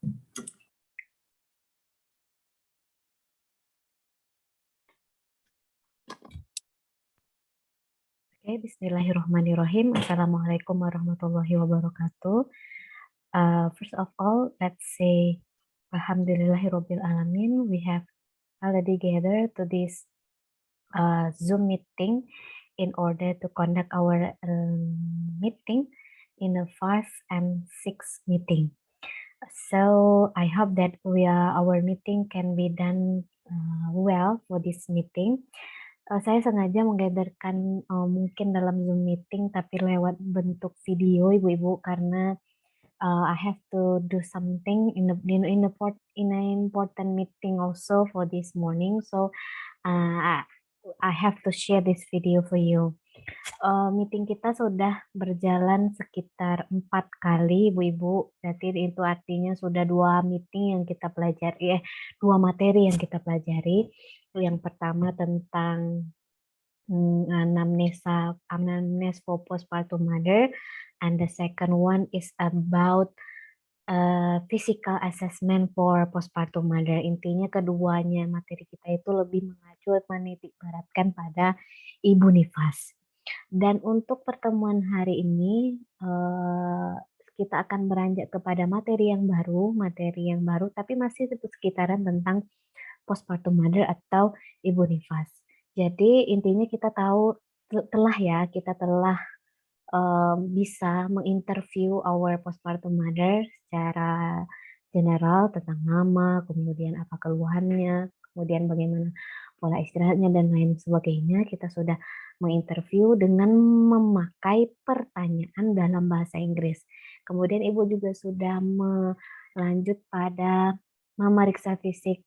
Oke, bismillahirrahmanirrahim. Assalamualaikum warahmatullahi wabarakatuh. First of all, let's say Alhamdulillahirabbil alamin. We have already gathered to this Zoom meeting in order to conduct our meeting in a 5 and 6 meeting. So I hope that our meeting can be done well for this meeting. Saya sengaja menggadarkan mungkin dalam Zoom meeting tapi lewat bentuk video Ibu-ibu karena I have to do something in an important meeting also for this morning. So I have to share this video for you. Meeting kita sudah berjalan sekitar 4 kali, Ibu-ibu. Berarti itu artinya sudah 2 meeting yang kita pelajari, 2 materi yang kita pelajari. Yang pertama tentang anamnes for postpartum mother, and the second one is about physical assessment for postpartum mother. Intinya keduanya materi kita itu lebih mengacu menitik beratkan pada ibu nifas. Dan untuk pertemuan hari ini kita akan beranjak kepada materi yang baru, tapi masih sekitaran tentang postpartum mother atau ibu nifas. Jadi intinya kita telah bisa menginterview our postpartum mother secara general tentang nama, kemudian apa keluhannya, kemudian bagaimana pola istirahatnya dan lain sebagainya. Kita sudah menginterview dengan memakai pertanyaan dalam bahasa Inggris. Kemudian Ibu juga sudah melanjut pada memeriksa fisik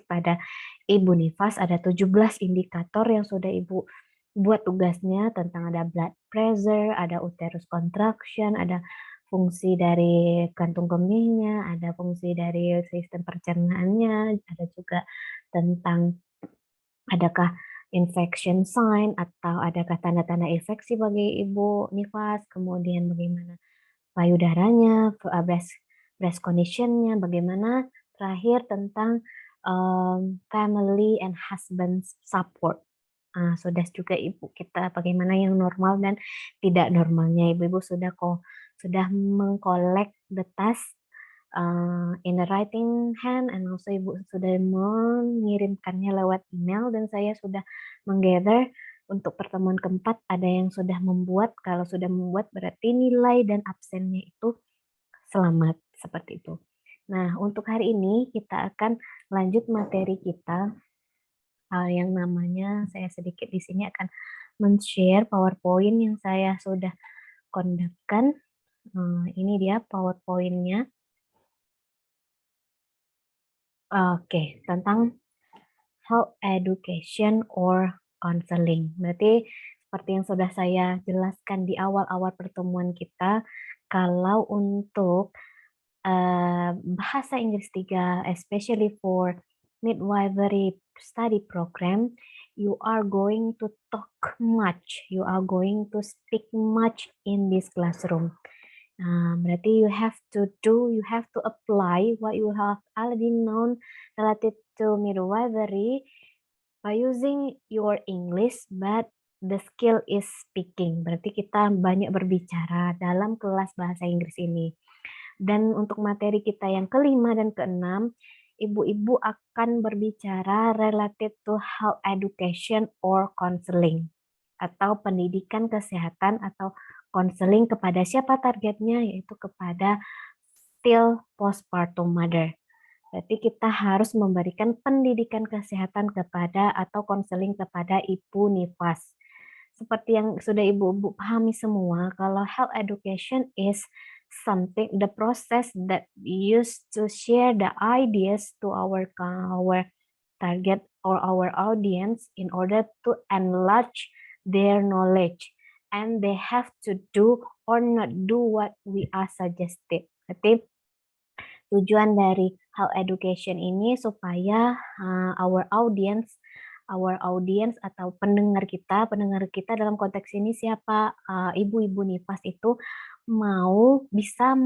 pada ibu nifas. Ada 17 indikator yang sudah Ibu buat tugasnya tentang ada blood pressure, ada uterus contraction, ada fungsi dari kantung kemihnya, ada fungsi dari sistem pencernaannya, ada juga tentang adakah infection sign atau adakah tanda-tanda infeksi bagi ibu nifas, kemudian bagaimana payudaranya, breast conditionnya, bagaimana terakhir tentang family and husband support. Sudah juga Ibu kita bagaimana yang normal dan tidak normalnya. Ibu-ibu sudah mengkolek the task in the writing hand, and also Ibu sudah mengirimkannya lewat email, dan saya sudah menggather untuk pertemuan keempat ada yang sudah membuat. Kalau sudah membuat berarti nilai dan absennya itu selamat, seperti itu. Nah, untuk hari ini kita akan lanjut materi kita yang namanya, saya sedikit di sini akan men-share PowerPoint yang saya sudah kondakkan. Ini dia PowerPoint-nya. Oke, tentang health education or counseling. Berarti seperti yang sudah saya jelaskan di awal-awal pertemuan kita, kalau untuk bahasa Inggris 3, especially for midwifery study program, you are going to talk much, you are going to speak much in this classroom. Berarti you have to apply what you have already known related to midwifery by using your English, but the skill is speaking. Berarti kita banyak berbicara dalam kelas bahasa Inggris ini. Dan untuk materi kita yang kelima dan keenam, ibu-ibu akan berbicara related to health education or counseling, atau pendidikan kesehatan atau counseling kepada siapa targetnya, yaitu kepada still postpartum mother. Berarti kita harus memberikan pendidikan kesehatan kepada atau counseling kepada ibu nifas. Seperti yang sudah ibu-ibu pahami semua, kalau health education is something, the process that used to share the ideas to our target or our audience in order to enlarge their knowledge, and they have to do or not do what we are suggested. Berarti tujuan dari health education ini supaya our audience atau pendengar kita dalam konteks ini siapa, ibu-ibu nifas itu mau bisa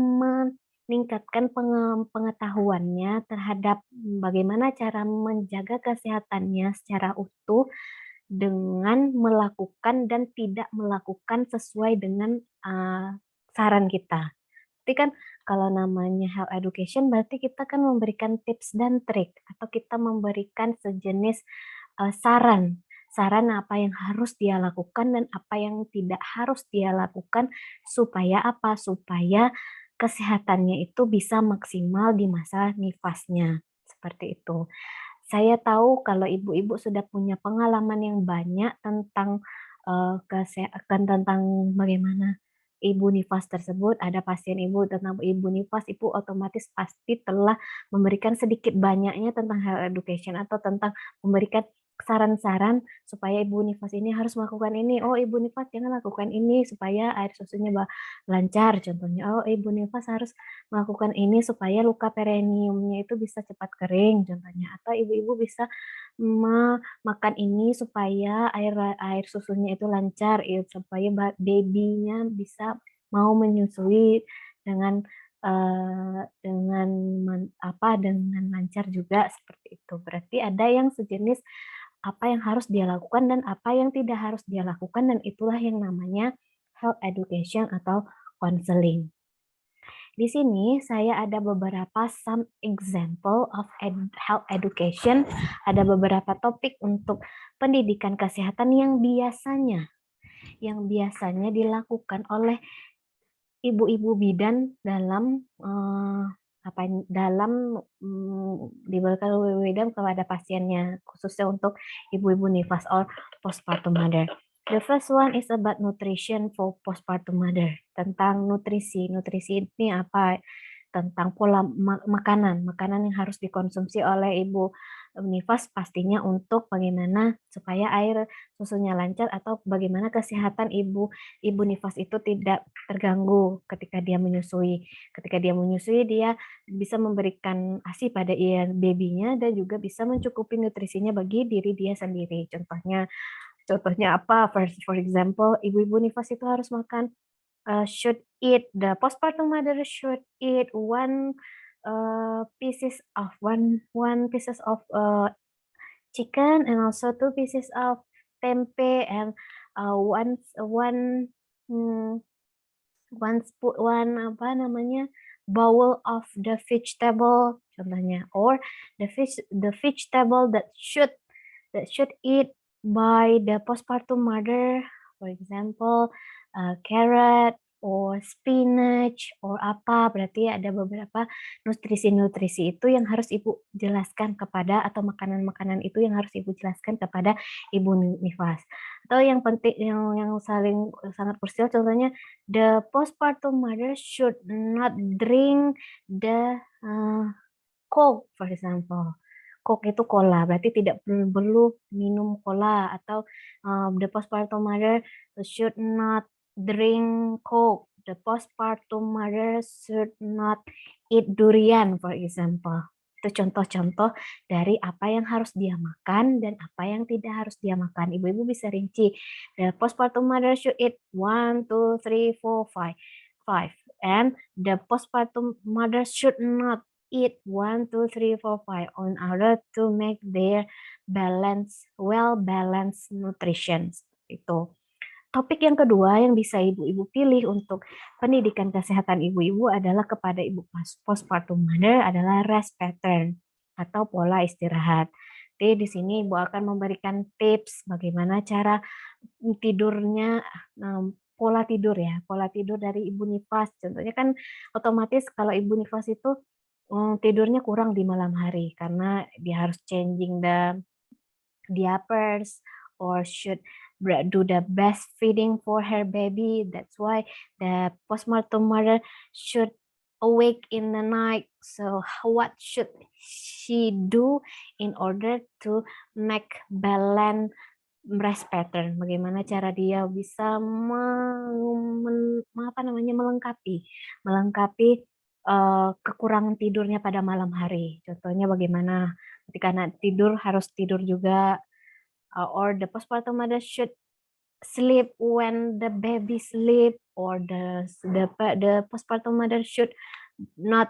meningkatkan pengetahuannya terhadap bagaimana cara menjaga kesehatannya secara utuh dengan melakukan dan tidak melakukan sesuai dengan saran kita. Berarti kan kalau namanya health education berarti kita kan memberikan tips dan trik atau kita memberikan sejenis saran. Saran apa yang harus dia lakukan dan apa yang tidak harus dia lakukan supaya apa? Supaya kesehatannya itu bisa maksimal di masa nifasnya. Seperti itu. Saya tahu kalau ibu-ibu sudah punya pengalaman yang banyak tentang kesehatan, tentang bagaimana ibu nifas tersebut. Ada pasien ibu tentang ibu nifas, ibu otomatis pasti telah memberikan sedikit banyaknya tentang health education atau tentang memberikan saran-saran supaya ibu nifas ini harus melakukan ini. Oh, ibu nifas jangan lakukan ini supaya air susunya lancar contohnya. Oh, ibu nifas harus melakukan ini supaya luka perineumnya itu bisa cepat kering contohnya. Atau ibu-ibu bisa makan ini supaya air susunya itu lancar, supaya babynya bisa mau menyusui dengan dengan lancar juga seperti itu. Berarti ada yang sejenis apa yang harus dia lakukan dan apa yang tidak harus dia lakukan, dan itulah yang namanya health education atau counseling. Di sini saya ada beberapa some example of health education, ada beberapa topik untuk pendidikan kesehatan yang biasanya dilakukan oleh ibu-ibu bidan dalam diberikan bidan kepada pasiennya, khususnya untuk ibu-ibu nifas or postpartum mother. The first one is about nutrition for postpartum mother. Tentang nutrisi. Nutrisi ini apa? Tentang pola makanan yang harus dikonsumsi oleh ibu nifas, pastinya untuk bagaimana supaya air susunya lancar atau bagaimana kesehatan ibu nifas itu tidak terganggu ketika dia menyusui. Ketika dia menyusui, dia bisa memberikan ASI pada babynya dan juga bisa mencukupi nutrisinya bagi diri dia sendiri. Contohnya apa? For example, ibu-ibu nifas itu harus makan the postpartum mother should eat one pieces of chicken, and also 2 pieces of tempe, and one hmm, bowl of the vegetable contohnya, or the vegetable that should eat by the postpartum mother, for example carrot or spinach or apa. Berarti ada beberapa nutrisi-nutrisi itu yang harus ibu jelaskan kepada, atau makanan-makanan itu yang harus ibu jelaskan kepada ibu nifas. Atau yang penting, yang sangat krusial, contohnya the postpartum mother should not drink the Coke, for example. Coke itu cola, berarti tidak perlu minum cola. Atau the postpartum mother should not drink Coke. The postpartum mother should not eat durian, for example. Itu contoh-contoh dari apa yang harus dia makan dan apa yang tidak harus dia makan. Ibu-ibu bisa rinci. The postpartum mother should eat 1, 2, 3, 4, 5. And the postpartum mother should not eat 1, 2, 3, 4, 5 in order to make their well-balanced nutrition. Itu. Topik yang kedua yang bisa ibu-ibu pilih untuk pendidikan kesehatan ibu-ibu adalah kepada ibu postpartum mother adalah rest pattern atau pola istirahat. Jadi di sini ibu akan memberikan tips bagaimana cara tidurnya, pola tidur dari ibu nifas. Contohnya kan otomatis kalau ibu nifas itu tidurnya kurang di malam hari karena dia harus changing the diapers or should do the breastfeeding for her baby. That's why the postpartum mother should awake in the night. So what should she do in order to make balance rest pattern? Bagaimana cara dia bisa melengkapi kekurangan tidurnya pada malam hari. Contohnya bagaimana ketika anak tidur harus tidur juga, or the postpartum mother should sleep when the baby sleep, or the postpartum mother should not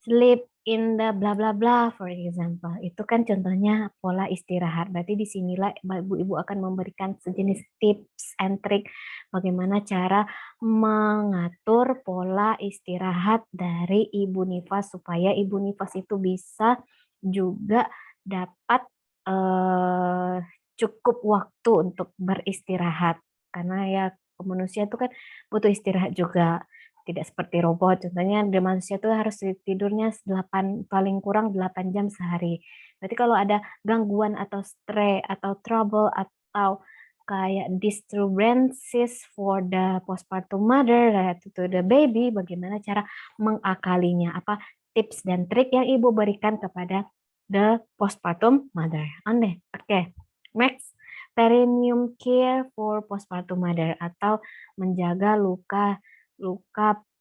sleep in the bla bla bla, for example. Itu kan contohnya pola istirahat. Berarti di sinilah ibu-ibu akan memberikan sejenis tips and trick bagaimana cara mengatur pola istirahat dari ibu nifas supaya ibu nifas itu bisa juga dapat eh, cukup waktu untuk beristirahat. Karena ya manusia itu kan butuh istirahat juga, tidak seperti robot. Contohnya di manusia tuh harus tidurnya 8, paling kurang 8 jam sehari. Berarti kalau ada gangguan atau stres atau trouble atau kayak disturbances for the postpartum mother to the baby, bagaimana cara mengakalinya? Apa tips dan trik yang ibu berikan kepada the postpartum mother? Oke. Okay. Next, perineum care for postpartum mother atau menjaga luka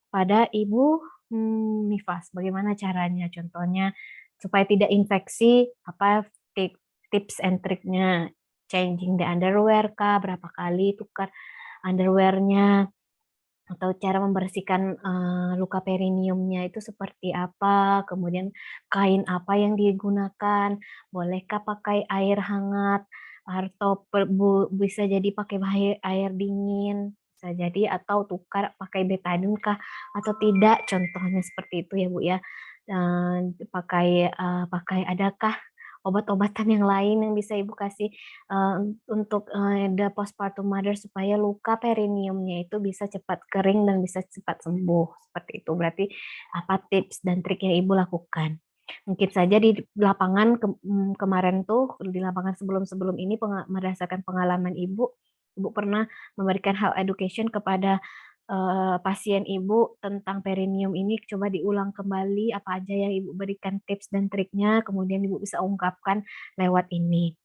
pada ibu nifas. Bagaimana caranya? Contohnya supaya tidak infeksi, apa tips and triknya? Changing the underwear kah? Berapa kali tukar underwearnya? Atau cara membersihkan luka perineumnya itu seperti apa? Kemudian kain apa yang digunakan? Bolehkah pakai air hangat? Atau bisa jadi pakai air dingin? Bisa jadi, atau tukar pakai betadine kah atau tidak, contohnya seperti itu ya Bu ya. Dan pakai adakah obat-obatan yang lain yang bisa Ibu kasih untuk the postpartum mother supaya luka perineumnya itu bisa cepat kering dan bisa cepat sembuh, seperti itu. Berarti apa tips dan trik yang Ibu lakukan? Mungkin saja di lapangan kemarin tuh, di lapangan sebelum-sebelum ini berdasarkan pengalaman Ibu, Ibu pernah memberikan health education kepada pasien Ibu tentang perineum ini. Coba diulang kembali apa aja yang Ibu berikan tips dan triknya, kemudian Ibu bisa ungkapkan lewat ini.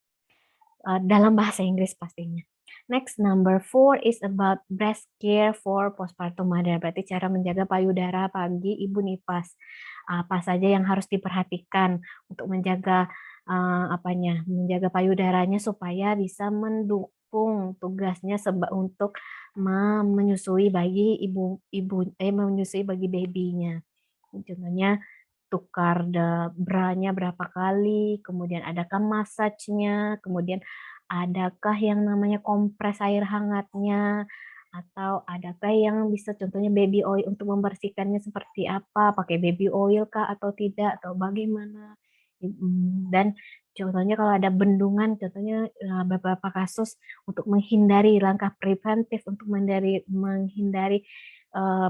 Dalam bahasa Inggris pastinya. Next, number 4 is about breast care for postpartum mother. Berarti cara menjaga payudara bagi ibu nifas. Apa saja yang harus diperhatikan untuk menjaga menjaga payudaranya supaya bisa mendukung tugasnya untuk menyusui bagi menyusui bagi babynya. Contohnya tukar bra-nya berapa kali, kemudian adakah massage-nya, kemudian adakah yang namanya kompres air hangatnya, atau adakah yang bisa contohnya baby oil untuk membersihkannya seperti apa, pakai baby oil kah atau tidak, atau bagaimana. Dan contohnya kalau ada bendungan, contohnya beberapa kasus untuk menghindari langkah preventif untuk menghindari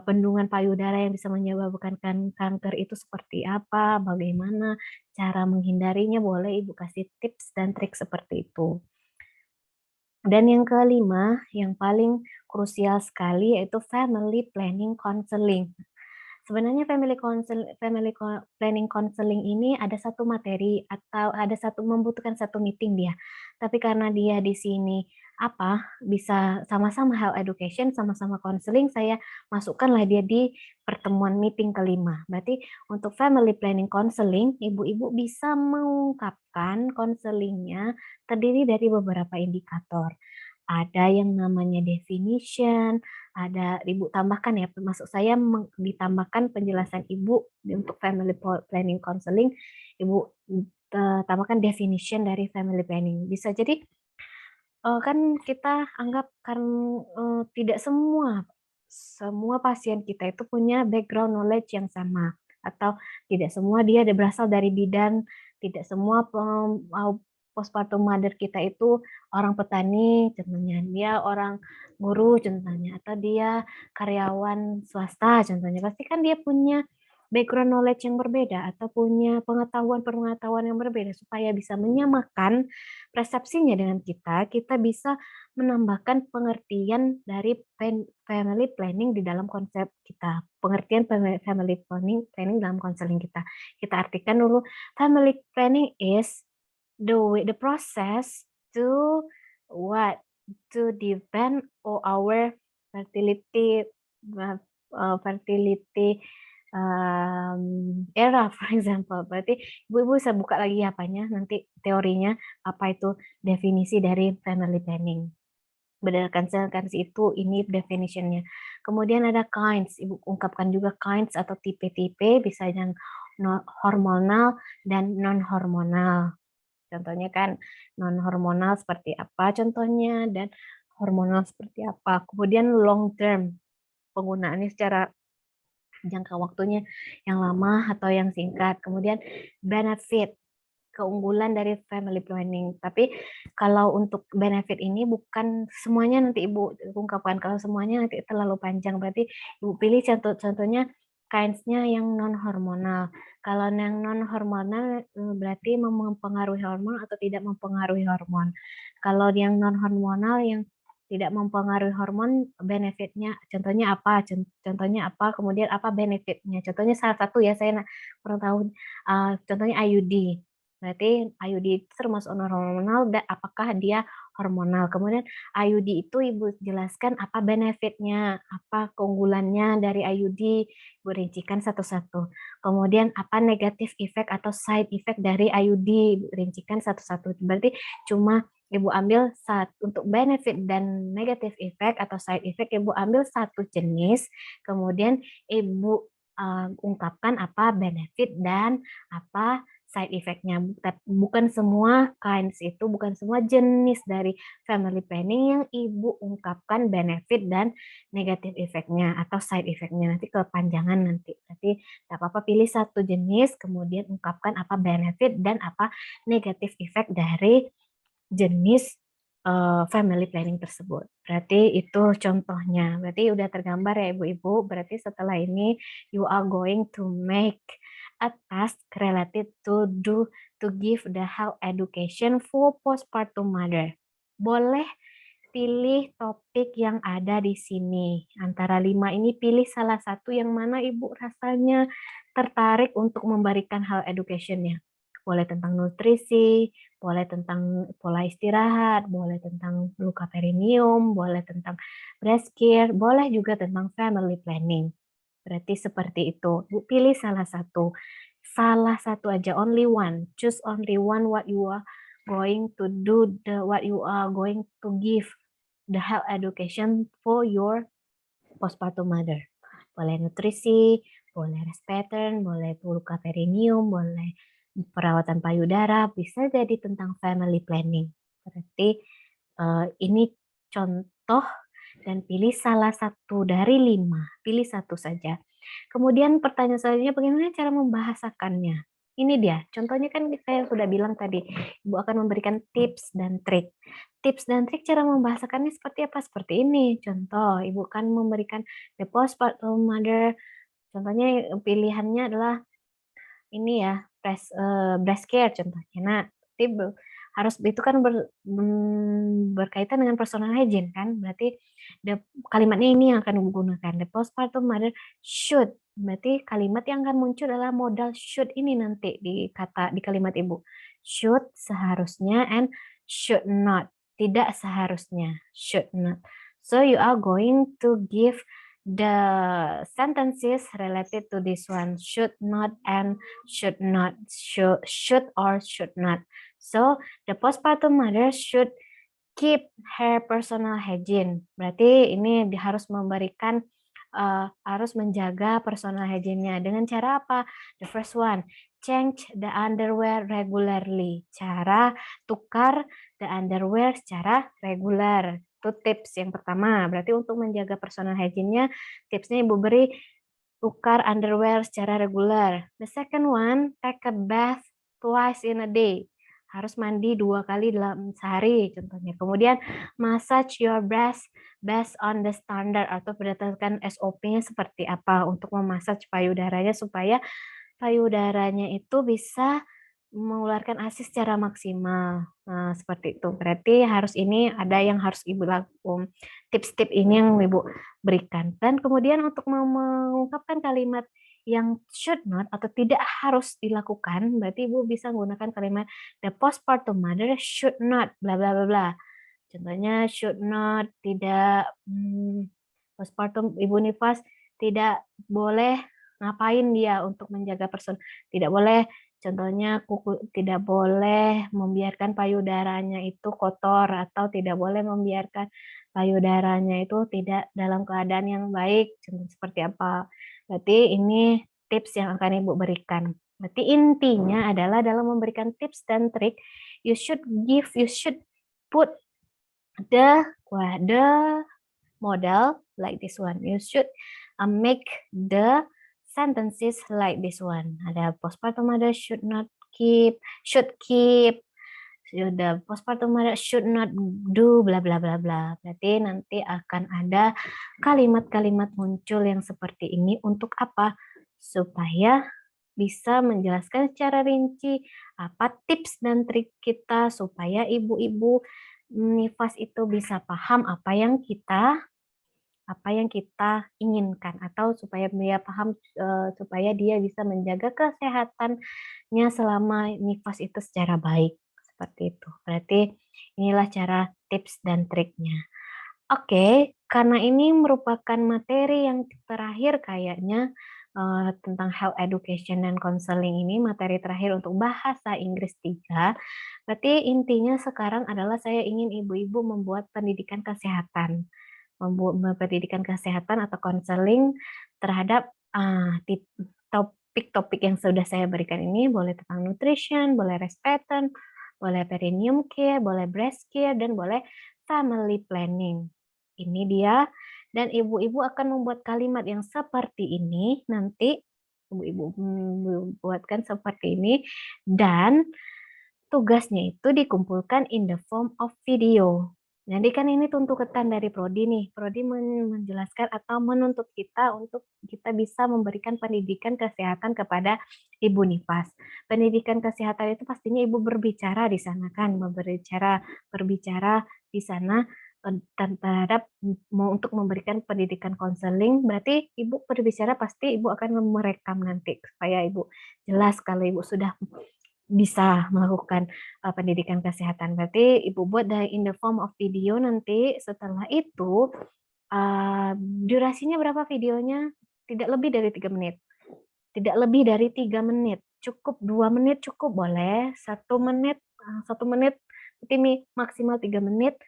bendungan payudara yang bisa menyebabkan kanker itu seperti apa, bagaimana cara menghindarinya, boleh Ibu kasih tips dan trik seperti itu. Dan yang kelima, yang paling krusial sekali yaitu family planning counseling. Sebenarnya planning counseling ini ada satu materi atau membutuhkan satu meeting dia. Tapi karena dia di sini bisa sama-sama health education, sama-sama counseling, saya masukkanlah dia di pertemuan meeting kelima. Berarti untuk family planning counseling, ibu-ibu bisa mengungkapkan counselingnya terdiri dari beberapa indikator. Ada yang namanya definition, ada Ibu tambahkan ya, maksud saya ditambahkan penjelasan Ibu untuk family planning counseling, Ibu tambahkan definition dari family planning. Bisa jadi kan kita anggap kan tidak semua pasien kita itu punya background knowledge yang sama, atau tidak semua dia berasal dari bidan, tidak semua postpartum mother kita itu orang petani, contohnya dia orang guru, contohnya, atau dia karyawan swasta, contohnya. Pasti kan dia punya background knowledge yang berbeda atau punya pengetahuan yang berbeda. Supaya bisa menyamakan persepsinya dengan kita bisa menambahkan pengertian dari family planning di dalam konsep kita. Pengertian family planning dalam konseling kita. Kita artikan dulu, family planning is the process to what to depend on our fertility era, for example. Berarti ibu-ibu bisa buka lagi apanya nanti teorinya, apa itu definisi dari family planning. Berdasarkan itu, ini definitionnya. Kemudian ada kinds, Ibu ungkapkan juga kinds atau tipe-tipe, bisa yang hormonal dan non-hormonal. Contohnya kan non-hormonal seperti apa contohnya, dan hormonal seperti apa. Kemudian long term, penggunaannya secara jangka waktunya yang lama atau yang singkat. Kemudian benefit, keunggulan dari family planning. Tapi kalau untuk benefit ini bukan semuanya nanti Ibu ungkapkan. Kalau semuanya nanti terlalu panjang. Berarti Ibu pilih contohnya kinds-nya yang non-hormonal. Kalau yang non-hormonal berarti mempengaruhi hormon atau tidak mempengaruhi hormon. Kalau yang non-hormonal yang tidak mempengaruhi hormon, benefitnya contohnya apa? Contohnya apa? Kemudian apa benefitnya? Contohnya salah satu ya, saya kurang tahu. Contohnya IUD. Berarti IUD itu termasuk hormonal dan apakah dia hormonal. Kemudian IUD itu Ibu jelaskan apa benefitnya, apa keunggulannya dari IUD, Ibu rincikan satu-satu. Kemudian apa negatif effect atau side effect dari IUD, Ibu rincikan satu-satu. Berarti cuma Ibu ambil untuk benefit dan negatif effect atau side effect, Ibu ambil satu jenis, kemudian Ibu ungkapkan apa benefit dan apa side effect-nya. Bukan semua kinds itu, bukan semua jenis dari family planning yang Ibu ungkapkan benefit dan negatif effect-nya atau side effect-nya. Nanti kepanjangan nanti. Berarti tidak apa-apa, pilih satu jenis, kemudian ungkapkan apa benefit dan apa negatif effect dari jenis family planning tersebut. Berarti itu contohnya. Berarti udah tergambar ya Ibu-Ibu. Berarti setelah ini you are going to make a task related to give the health education for postpartum mother. Boleh pilih topik yang ada di sini. Antara 5 ini pilih salah satu yang mana Ibu rasanya tertarik untuk memberikan health education-nya. Boleh tentang nutrisi, boleh tentang pola istirahat, boleh tentang luka perineum, boleh tentang breast care, boleh juga tentang family planning. Berarti seperti itu. Bu, pilih salah satu. Salah satu aja, only one. Choose only one what you are going to do, what you are going to give the health education for your postpartum mother. Boleh nutrisi, boleh rest pattern, boleh luka perineum, boleh perawatan payudara, bisa jadi tentang family planning. Berarti ini contoh dan pilih salah satu dari 5. Pilih satu saja. Kemudian pertanyaan selanjutnya, bagaimana cara membahasakannya? Ini dia, contohnya kan saya sudah bilang tadi, Ibu akan memberikan tips dan trik. Tips dan trik cara membahasakannya seperti apa? Seperti ini, contoh, Ibu kan memberikan the postpartum mother, contohnya pilihannya adalah ini ya, breast care contohnya. Nah, harus itu kan berkaitan dengan personal hygiene kan, berarti kalimatnya ini yang akan digunakan. The postpartum mother should, berarti kalimat yang akan muncul adalah modal should ini nanti di kalimat Ibu. Should seharusnya and should not, tidak seharusnya, should not. So you are going to give the sentences related to this one, should not and should not, should or should not. So the postpartum mother should keep her personal hygiene. Berarti ini harus memberikan harus menjaga personal hygiene-nya dengan cara apa? The first one, change the underwear regularly. Cara tukar the underwear secara regular. Itu tips yang pertama. Berarti untuk menjaga personal hygiene-nya, tipsnya Ibu beri tukar underwear secara regular. The second one, take a bath twice in a day. Harus mandi 2 kali dalam sehari contohnya. Kemudian massage your breast based on the standard atau berdasarkan SOP-nya seperti apa untuk memassage payudaranya supaya payudaranya itu bisa mengeluarkan ASI secara maksimal. Nah, seperti itu. Berarti harus ini ada yang harus Ibu lakukan. Tips-tips ini yang Ibu berikan. Dan kemudian untuk mengungkapkan kalimat yang should not atau tidak harus dilakukan, berarti Ibu bisa menggunakan kalimat the postpartum mother should not bla bla bla bla. Contohnya should not, tidak postpartum ibu nifas tidak boleh ngapain dia untuk menjaga tidak boleh Contohnya kuku tidak boleh membiarkan payudaranya itu kotor atau tidak boleh membiarkan payudaranya itu tidak dalam keadaan yang baik. Contoh seperti apa? Berarti ini tips yang akan Ibu berikan. Berarti intinya adalah dalam memberikan tips dan trik, you should put the model like this one. You should make the sentences like this one. Ada postpartum mother should keep, the postpartum mother should not do, bla bla bla bla. Berarti nanti akan ada kalimat-kalimat muncul yang seperti ini untuk apa? Supaya bisa menjelaskan secara rinci apa tips dan trik kita supaya ibu-ibu nifas itu bisa paham apa yang kita inginkan, atau supaya dia paham, supaya dia bisa menjaga kesehatannya selama nifas itu secara baik, seperti itu. Berarti inilah cara tips dan triknya. Oke, karena ini merupakan materi yang terakhir kayaknya, tentang health education dan counseling ini, materi terakhir untuk bahasa Inggris 3. Berarti intinya sekarang adalah saya ingin ibu-ibu membuat pendidikan kesehatan. Pendidikan kesehatan atau konseling terhadap topik-topik yang sudah saya berikan ini, boleh tentang nutrition, boleh rest pattern, boleh perineum care, boleh breast care, dan boleh family planning. Ini dia, dan ibu-ibu akan membuat kalimat yang seperti ini, nanti ibu-ibu buatkan seperti ini, dan tugasnya itu dikumpulkan in the form of video. Jadi kan ini tuntutan dari Prodi nih. Prodi menjelaskan atau menuntut kita untuk kita bisa memberikan pendidikan kesehatan kepada ibu nifas. Pendidikan kesehatan itu pastinya ibu berbicara di sana kan, berbicara di sana terhadap untuk memberikan pendidikan konseling. Berarti ibu berbicara pasti ibu akan merekam nanti supaya ibu jelas kalau ibu sudah bisa melakukan pendidikan kesehatan. Berarti ibu buat in the form of video nanti. Setelah itu durasinya berapa videonya? Tidak lebih dari 3 menit. Tidak lebih dari 3 menit. Cukup 2 menit cukup boleh. 1 menit, 1 menit, berarti maksimal 3 menit.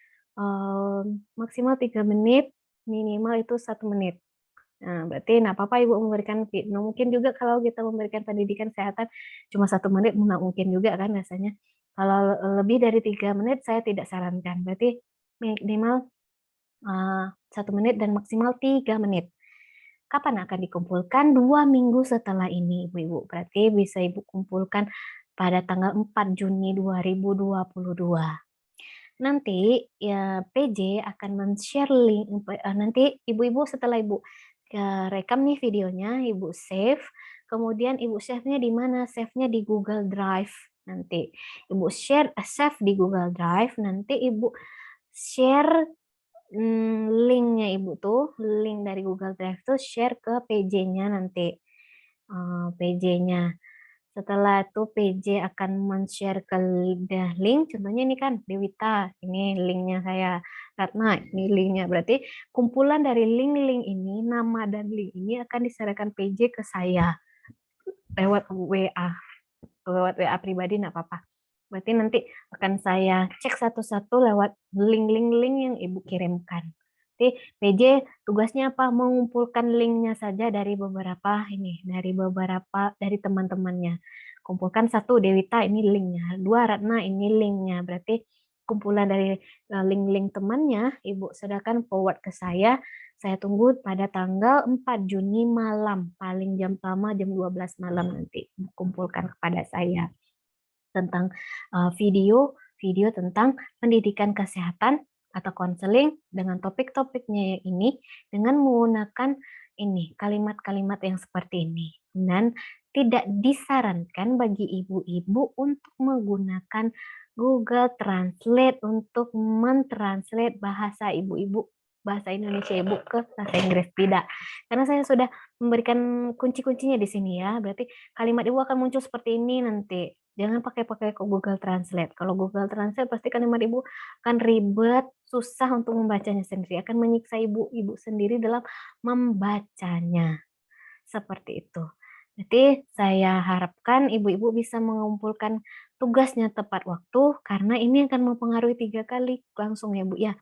Maksimal 3 menit, minimal itu 1 menit. Nah, berarti nggak apa-apa ibu memberikan, mungkin juga kalau kita memberikan pendidikan kesehatan cuma 1 menit, nggak mungkin juga kan rasanya. Kalau lebih dari 3 menit saya tidak sarankan, berarti minimal 1 menit dan maksimal 3 menit. Kapan akan dikumpulkan? 2 minggu setelah ini ibu-ibu, berarti bisa ibu kumpulkan pada tanggal 4 Juni 2022. Nanti ya PJ akan men-share link, nanti ibu-ibu setelah ibu rekam nih videonya, ibu save, kemudian ibu save-nya di mana? Save-nya di Google Drive nanti. Ibu save di Google Drive, nanti ibu share link-nya ibu tuh, link dari Google Drive tuh share ke PJ-nya nanti. PJ-nya. Setelah itu PJ akan men-share ke link, contohnya ini kan Dewita, ini linknya saya, Ratna, ini linknya. Berarti kumpulan dari link-link ini, nama dan link ini akan diserahkan PJ ke saya lewat WA pribadi, nggak apa-apa. Berarti nanti akan saya cek satu-satu lewat link-link yang ibu kirimkan. Jadi PJ tugasnya apa? Mengumpulkan linknya saja dari beberapa dari teman-temannya. Kumpulkan 1 Dewita, ini linknya, 2 Ratna, ini linknya. Berarti kumpulan dari link-link temannya ibu sedangkan forward ke saya. Saya tunggu pada tanggal 4 Juni malam, paling jam 12 malam nanti kumpulkan kepada saya tentang video tentang pendidikan kesehatan atau konseling dengan topik-topiknya ini, dengan menggunakan ini kalimat-kalimat yang seperti ini. Dan tidak disarankan bagi ibu-ibu untuk menggunakan Google Translate untuk mentranslate bahasa ibu-ibu, bahasa Indonesia ibu ke bahasa Inggris, tidak. Karena saya sudah memberikan kunci-kuncinya di sini ya. Berarti kalimat ibu akan muncul seperti ini nanti. Jangan pakai Google Translate. Kalau Google Translate pasti kalimat ibu akan ribet, susah untuk membacanya sendiri, akan menyiksa ibu sendiri dalam membacanya. Seperti itu. Jadi saya harapkan ibu-ibu bisa mengumpulkan tugasnya tepat waktu karena ini akan mempengaruhi 3 kali langsung ya Bu ya.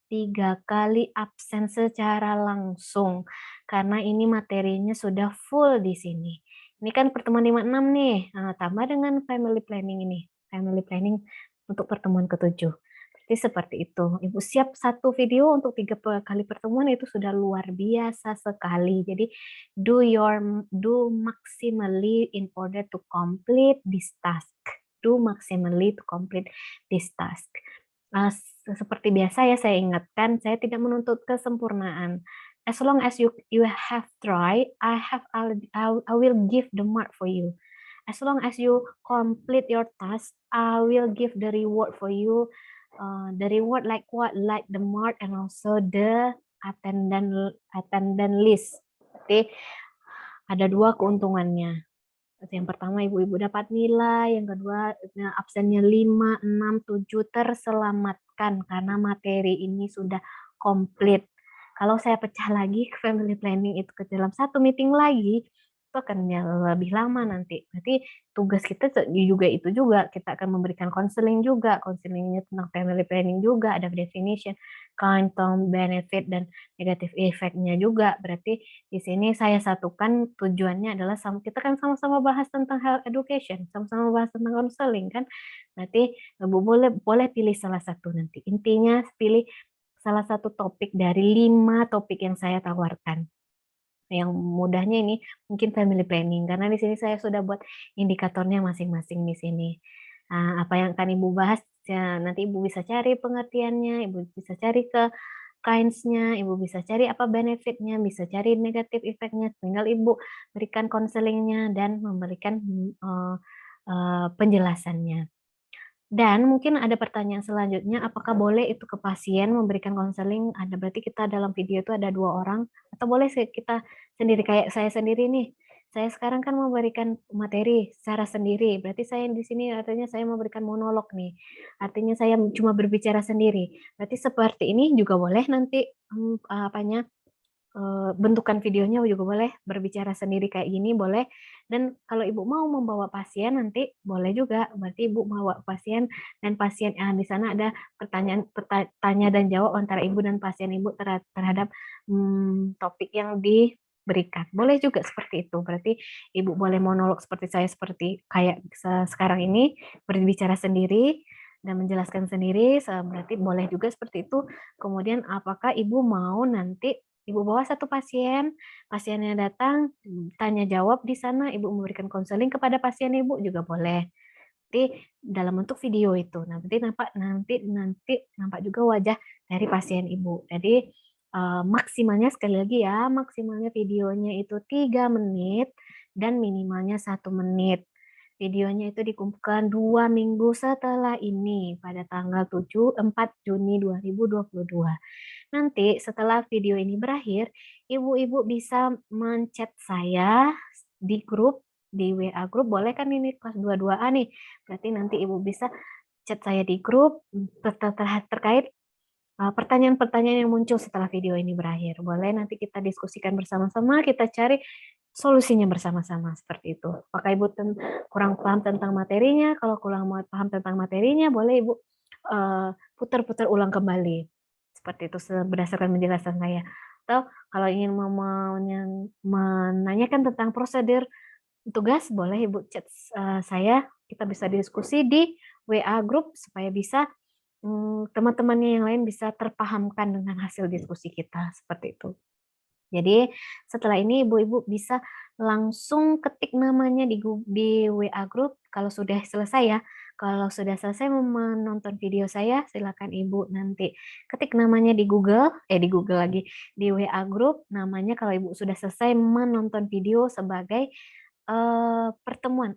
3 kali absen secara langsung, karena ini materinya sudah full di sini. Ini kan pertemuan 56 nih, tambah dengan family planning ini, family planning untuk pertemuan ke-7. Berarti seperti itu. Ibu siap 1 video untuk 3 kali pertemuan itu sudah luar biasa sekali. Jadi do maximally in order to complete this task. Do maximally to complete this task. Seperti biasa ya saya ingatkan, saya tidak menuntut kesempurnaan. As long as you have tried, I will give the mark for you. As long as you complete your task, I will give the reward for you. The reward like what? Like the mark and also the attendance list. Jadi ada 2 keuntungannya. Yang pertama ibu-ibu dapat nilai, yang kedua absennya 5, 6, 7 terselamatkan karena materi ini sudah komplit. Kalau saya pecah lagi ke family planning itu ke dalam 1 meeting lagi, itu akan lebih lama nanti. Berarti tugas kita juga itu juga, kita akan memberikan konseling juga, konselingnya tentang family planning juga, ada definition, kind, term, benefit, dan negative effect-nya juga. Berarti di sini saya satukan tujuannya adalah kita kan sama-sama bahas tentang health education, sama-sama bahas tentang counseling kan. Berarti Ibu boleh pilih salah satu nanti. Intinya pilih salah satu topik dari 5 topik yang saya tawarkan. Yang mudahnya ini mungkin family planning karena di sini saya sudah buat indikatornya masing-masing di sini. Apa yang akan Ibu bahas ya nanti Ibu bisa cari pengertiannya, Ibu bisa cari ke kinds-nya, Ibu bisa cari apa benefit-nya, bisa cari negative effect-nya, tinggal Ibu berikan konselingnya dan memberikan, penjelasannya. Dan mungkin ada pertanyaan selanjutnya, apakah boleh itu ke pasien memberikan konseling? Ada berarti kita dalam video itu ada 2 orang, atau boleh kita sendiri, kayak saya sendiri nih. Saya sekarang kan memberikan materi secara sendiri, berarti saya di sini artinya saya memberikan monolog nih. Artinya saya cuma berbicara sendiri. Berarti seperti ini juga boleh nanti, apanya, bentukan videonya juga boleh, berbicara sendiri kayak gini boleh, dan kalau Ibu mau membawa pasien nanti boleh juga, berarti Ibu bawa pasien dan pasien di sana ada tanya dan jawab antara Ibu dan pasien Ibu terhadap, topik yang diberikan. Boleh juga seperti itu, berarti Ibu boleh monolog seperti saya, seperti kayak sekarang ini, berbicara sendiri dan menjelaskan sendiri, berarti boleh juga seperti itu. Kemudian apakah Ibu mau nanti Ibu bawa 1 pasien, pasiennya datang, tanya jawab di sana, Ibu memberikan konseling kepada pasien Ibu juga boleh. Nanti dalam bentuk video itu. Nanti nampak juga wajah dari pasien Ibu. Jadi maksimalnya sekali lagi ya, maksimalnya videonya itu 3 menit dan minimalnya 1 menit. Videonya itu dikumpulkan 2 minggu setelah ini pada tanggal 4 Juni 2022. Nanti setelah video ini berakhir, ibu-ibu bisa men-chat saya di grup, di WA grup, boleh kan ini kelas 22A nih. Berarti nanti ibu bisa chat saya di grup terkait pertanyaan-pertanyaan yang muncul setelah video ini berakhir. Boleh nanti kita diskusikan bersama-sama, kita cari solusinya bersama-sama seperti itu. Apakah Ibu kurang paham tentang materinya? Kalau kurang paham tentang materinya, boleh Ibu putar-putar ulang kembali. Seperti itu berdasarkan penjelasan saya. Atau kalau ingin menanyakan tentang prosedur tugas, boleh Ibu chat saya, kita bisa diskusi di WA grup supaya bisa teman-temannya yang lain bisa terpahamkan dengan hasil diskusi kita, seperti itu. Jadi setelah ini ibu-ibu bisa langsung ketik namanya di WA grup kalau sudah selesai ya. Kalau sudah selesai menonton video saya, silakan ibu nanti ketik namanya di Google lagi, di WA grup namanya kalau ibu sudah selesai menonton video sebagai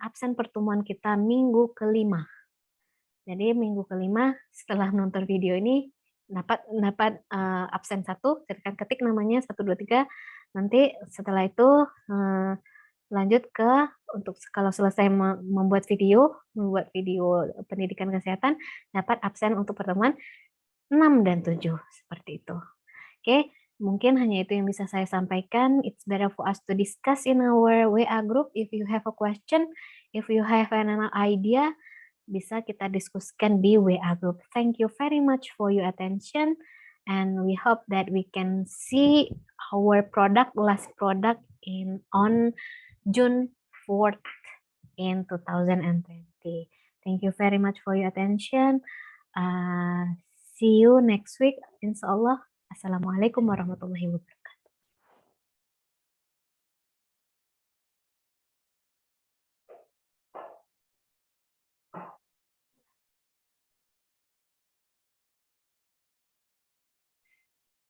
absen pertemuan kita minggu kelima. Jadi minggu kelima setelah nonton video ini dapat absen 1, silakan ketik namanya 1, 2, 3. Nanti setelah itu lanjut ke untuk kalau selesai membuat video pendidikan kesehatan, dapat absen untuk pertemuan 6 dan 7 seperti itu. Oke, Mungkin hanya itu yang bisa saya sampaikan. It's better for us to discuss in our WA group. If you have a question, if you have an idea, bisa kita diskusikan di WA group. Thank you very much for your attention, and we hope that we can see our last product on June 4th in 2020. Thank you very much for your attention. Uh, See you next week, insya Allah. Assalamualaikum warahmatullahi wabarakatuh.